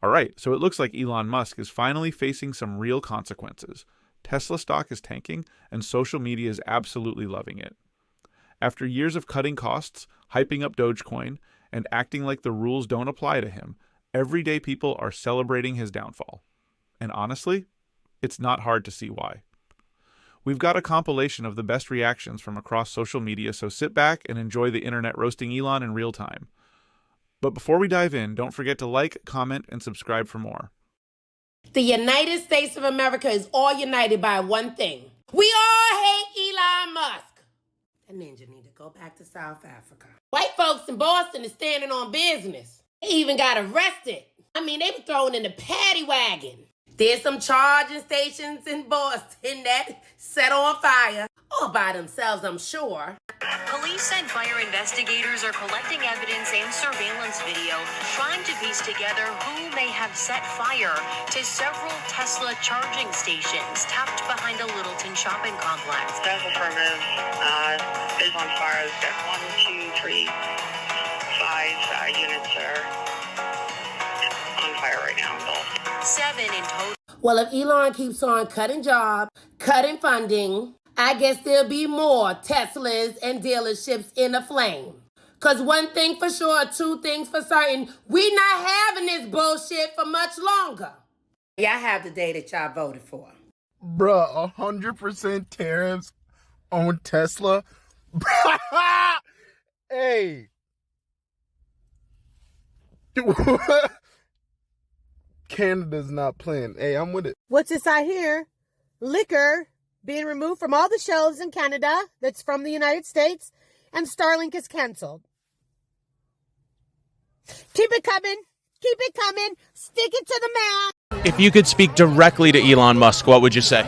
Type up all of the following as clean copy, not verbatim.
All right, so it looks like Elon Musk is finally facing some real consequences. Tesla stock is tanking, and social media is absolutely loving it. After years of cutting costs, hyping up Dogecoin, and acting like the rules don't apply to him, everyday people are celebrating his downfall. And honestly, it's not hard to see why. We've got a compilation of the best reactions from across social media, so sit back and enjoy the internet roasting Elon in real time. But before we dive in, don't forget to like, comment, and subscribe for more. The United States of America is all united by one thing. We all hate Elon Musk. That ninja need to go back to South Africa. White folks in Boston is standing on business. They even got arrested. They were thrown in the paddy wagon. There's some charging stations in Boston that set on fire. All by themselves, I'm sure. Police and fire investigators are collecting evidence and surveillance video, trying to piece together who may have set fire to several Tesla charging stations tapped behind a Littleton shopping complex. That's affirmative. Is on fire. It's got 1, 2, 3, 5 units are on fire right now. 7 in total. Well, if Elon keeps on cutting jobs, cutting funding, I guess there'll be more Teslas and dealerships in the flame. Because one thing for sure, two things for certain, we not having this bullshit for much longer. Y'all have the day that y'all voted for. Bruh, 100% tariffs on Tesla? Hey. Canada's not playing. Hey, I'm with it. What's this I hear? Liquor being removed from all the shelves in Canada that's from the United States, and Starlink is canceled. Keep it coming. Keep it coming. Stick it to the man. If you could speak directly to Elon Musk, what would you say?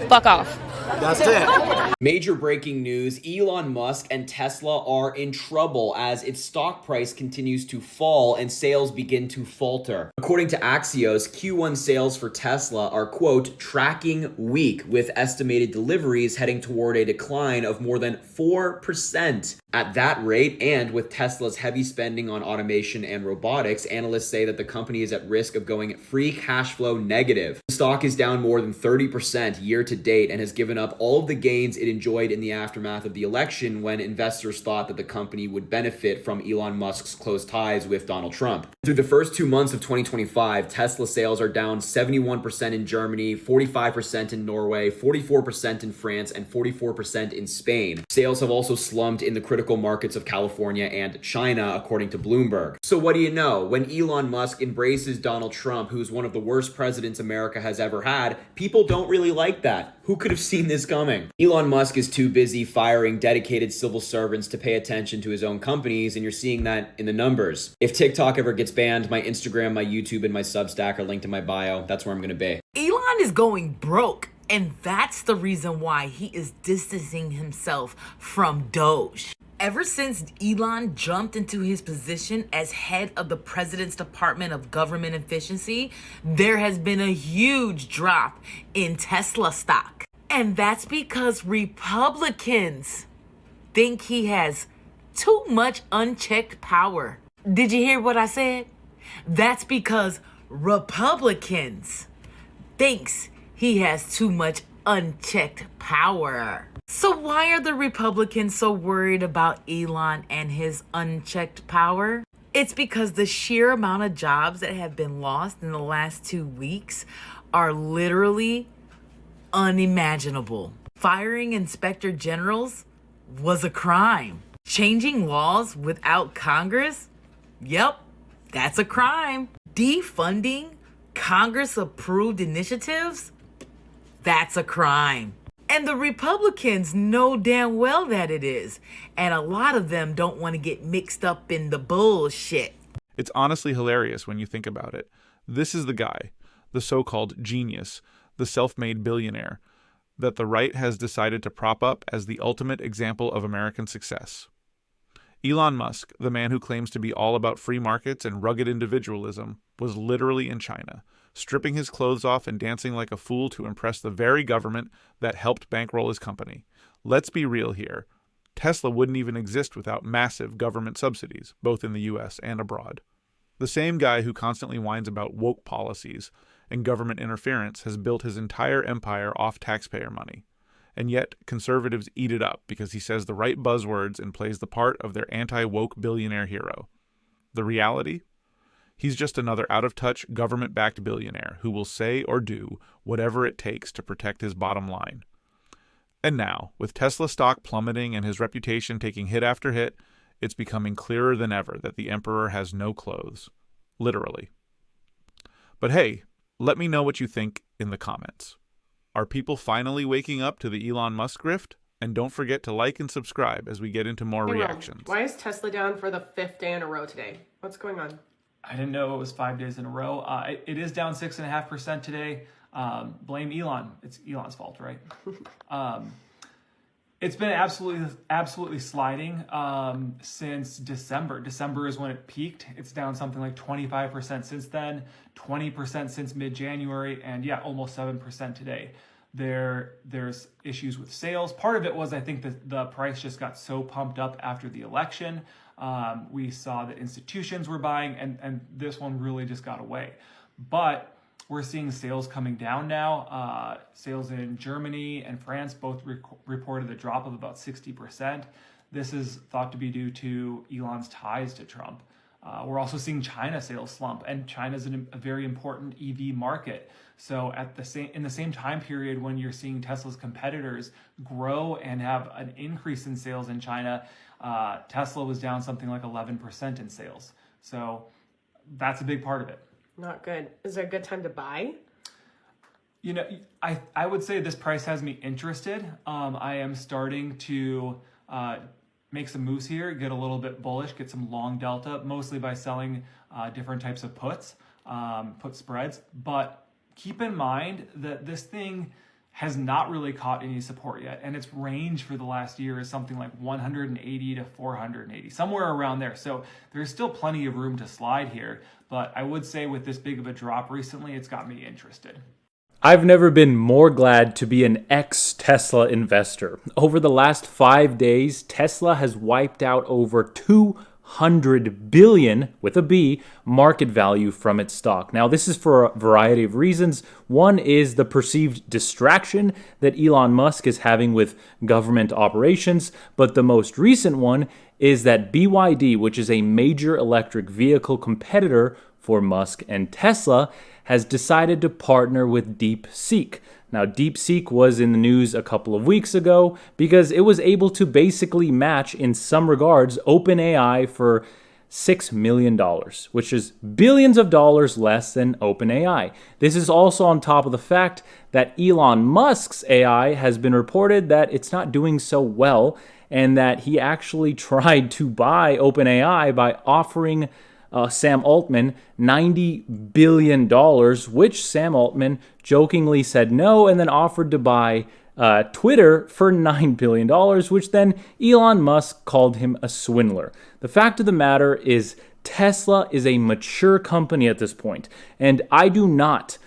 Fuck off. That's it. Major breaking news, Elon Musk and Tesla are in trouble as its stock price continues to fall and sales begin to falter. According to Axios, Q1 sales for Tesla are, quote, tracking weak, with estimated deliveries heading toward a decline of more than 4%. At that rate, and with Tesla's heavy spending on automation and robotics, analysts say that the company is at risk of going free cash flow negative. The stock is down more than 30% year to date and has given up all of the gains it enjoyed in the aftermath of the election, when investors thought that the company would benefit from Elon Musk's close ties with Donald Trump. Through the first 2 months of 2025, Tesla sales are down 71% in Germany, 45% in Norway, 44% in France, and 44% in Spain. Sales have also slumped in the critical markets of California and China, according to Bloomberg. So what do you know? When Elon Musk embraces Donald Trump, who's one of the worst presidents America has ever had, people don't really like that. Who could have seen this coming? Elon Musk is too busy firing dedicated civil servants to pay attention to his own companies, and you're seeing that in the numbers. If TikTok ever gets banned, my Instagram, my YouTube, and my Substack are linked in my bio. That's where I'm gonna be. Elon is going broke, and that's the reason why he is distancing himself from Doge. Ever since Elon jumped into his position as head of the President's Department of Government Efficiency, there has been a huge drop in Tesla stock. And that's because Republicans think he has too much unchecked power. Did you hear what I said? That's because Republicans thinks he has too much unchecked power. So why are the Republicans so worried about Elon and his unchecked power? It's because the sheer amount of jobs that have been lost in the last 2 weeks are literally unimaginable. Firing inspector generals was a crime. Changing laws without Congress? Yep, that's a crime. Defunding Congress-approved initiatives? That's a crime. And the Republicans know damn well that it is. And a lot of them don't want to get mixed up in the bullshit. It's honestly hilarious when you think about it. This is the guy, the so-called genius, the self-made billionaire, that the right has decided to prop up as the ultimate example of American success. Elon Musk, the man who claims to be all about free markets and rugged individualism, was literally in China, stripping his clothes off and dancing like a fool to impress the very government that helped bankroll his company. Let's be real here. Tesla wouldn't even exist without massive government subsidies, both in the US and abroad. The same guy who constantly whines about woke policies and government interference has built his entire empire off taxpayer money. And yet, conservatives eat it up because he says the right buzzwords and plays the part of their anti-woke billionaire hero. The reality? He's just another out-of-touch, government-backed billionaire who will say or do whatever it takes to protect his bottom line. And now, with Tesla stock plummeting and his reputation taking hit after hit, it's becoming clearer than ever that the emperor has no clothes. Literally. But hey, let me know what you think in the comments. Are people finally waking up to the Elon Musk grift? And don't forget to like and subscribe as we get into more reactions. Why is Tesla down for the 5th day in a row today? What's going on? I didn't know it was 5 days in a row. It is down 6.5% today. Blame Elon. It's Elon's fault, right? It's been absolutely sliding since December. December is when it peaked. It's down something like 25% since then, 20% since mid-January, and yeah, almost 7% today. There's issues with sales. Part of it was, I think, that the price just got so pumped up after the election. We saw that institutions were buying, and this one really just got away. But we're seeing sales coming down now. Sales in Germany and France both reported a drop of about 60%. This is thought to be due to Elon's ties to Trump. We're also seeing China sales slump, and China's a very important EV market. So in the same time period when you're seeing Tesla's competitors grow and have an increase in sales in China, Tesla was down something like 11% in sales. So that's a big part of it. Not good. Is there a good time to buy? You know, I would say this price has me interested. I am starting to make some moves here, get a little bit bullish, get some long delta, mostly by selling different types of puts, put spreads. But keep in mind that this thing has not really caught any support yet. And its range for the last year is something like 180 to 480, somewhere around there. So there's still plenty of room to slide here. But I would say with this big of a drop recently, it's got me interested. I've never been more glad to be an ex-Tesla investor. Over the last 5 days, Tesla has wiped out over 200 billion, with a B, market value from its stock. Now, this is for a variety of reasons. One is the perceived distraction that Elon Musk is having with government operations, but the most recent one is that BYD, which is a major electric vehicle competitor for Musk and Tesla, has decided to partner with DeepSeek. Now, DeepSeek was in the news a couple of weeks ago because it was able to basically match, in some regards, OpenAI for $6 million, which is billions of dollars less than OpenAI. This is also on top of the fact that Elon Musk's AI has been reported that it's not doing so well, and that he actually tried to buy OpenAI by offering Sam Altman $90 billion, which Sam Altman jokingly said no and then offered to buy Twitter for $9 billion, which then Elon Musk called him a swindler. The fact of the matter is Tesla is a mature company at this point, and I do not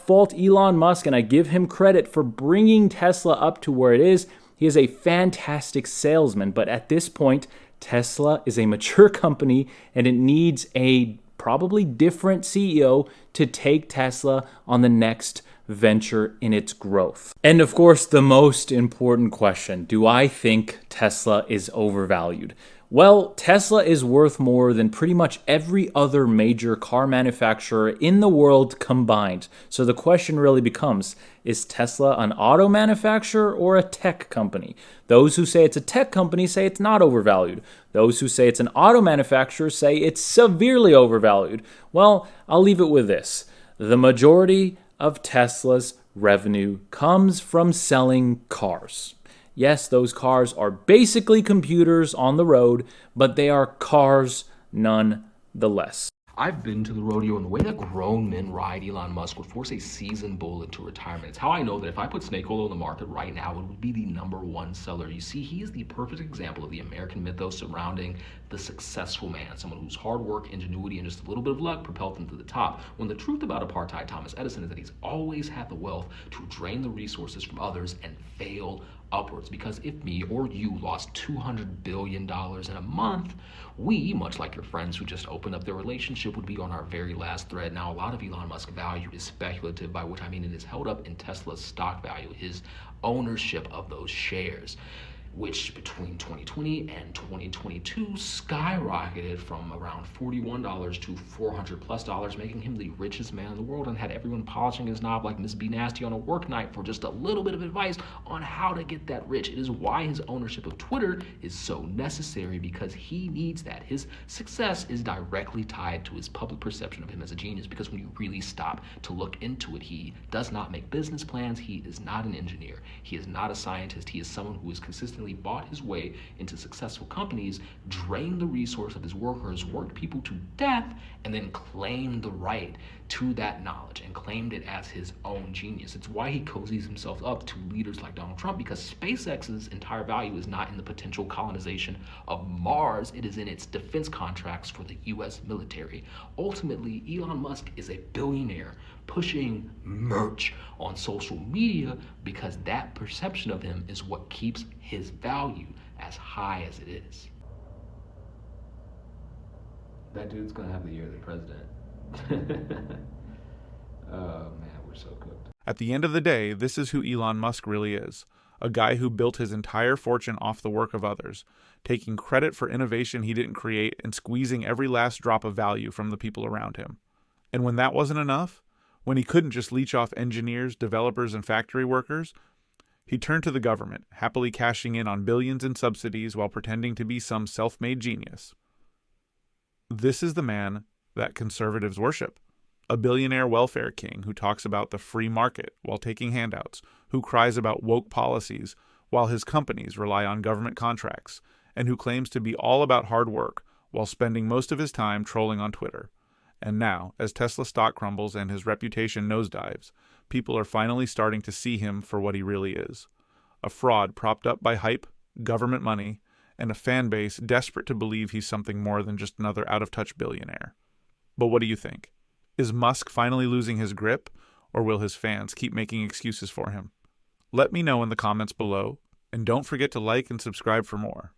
fault Elon Musk, and I give him credit for bringing Tesla up to where it is. He is a fantastic salesman, but at this point, Tesla is a mature company and it needs a probably different CEO to take Tesla on the next venture in its growth. And of course, the most important question, do I think Tesla is overvalued? Well, Tesla is worth more than pretty much every other major car manufacturer in the world combined. So the question really becomes, is Tesla an auto manufacturer or a tech company? Those who say it's a tech company say it's not overvalued. Those who say it's an auto manufacturer say it's severely overvalued. Well, I'll leave it with this. The majority of Tesla's revenue comes from selling cars. Yes, those cars are basically computers on the road, but they are cars nonetheless. I've been to the rodeo, and the way that grown men ride Elon Musk would force a seasoned bull into retirement. It's how I know that if I put snake oil on the market right now, it would be the #1 seller. You see, he is the perfect example of the American mythos surrounding the successful man, someone whose hard work, ingenuity, and just a little bit of luck propelled him to the top. When the truth about apartheid Thomas Edison is that he's always had the wealth to drain the resources from others and fail upwards. Because if me or you lost $200 billion in a month, we, much like your friends who just opened up their relationship, would be on our very last thread. Now, a lot of Elon Musk value is speculative, by which I mean it is held up in Tesla's stock value, his ownership of those shares, which between 2020 and 2022 skyrocketed from around $41 to $400+, making him the richest man in the world, and had everyone polishing his knob like Miss B Nasty on a work night for just a little bit of advice on how to get that rich. It is why his ownership of Twitter is so necessary, because he needs that. His success is directly tied to his public perception of him as a genius, because when you really stop to look into it, he does not make business plans. He is not an engineer. He is not a scientist. He is someone who is consistently bought his way into successful companies, drained the resource of his workers, worked people to death, and then claimed the right to that knowledge and claimed it as his own genius. It's why he cozies himself up to leaders like Donald Trump, because SpaceX's entire value is not in the potential colonization of Mars. It is in its defense contracts for the US military. Ultimately, Elon Musk is a billionaire pushing merch on social media, because that perception of him is what keeps his value as high as it is. That dude's gonna have the year of the president. Oh man, we're so cooked. At the end of the day, this is who Elon Musk really is. A guy who built his entire fortune off the work of others, taking credit for innovation he didn't create and squeezing every last drop of value from the people around him. And when that wasn't enough, when he couldn't just leech off engineers, developers, and factory workers, he turned to the government, happily cashing in on billions in subsidies while pretending to be some self-made genius. This is the man that conservatives worship. A billionaire welfare king who talks about the free market while taking handouts, who cries about woke policies while his companies rely on government contracts, and who claims to be all about hard work while spending most of his time trolling on Twitter. And now, as Tesla stock crumbles and his reputation nosedives, people are finally starting to see him for what he really is. A fraud propped up by hype, government money, and a fan base desperate to believe he's something more than just another out-of-touch billionaire. But what do you think? Is Musk finally losing his grip, or will his fans keep making excuses for him? Let me know in the comments below, and don't forget to like and subscribe for more.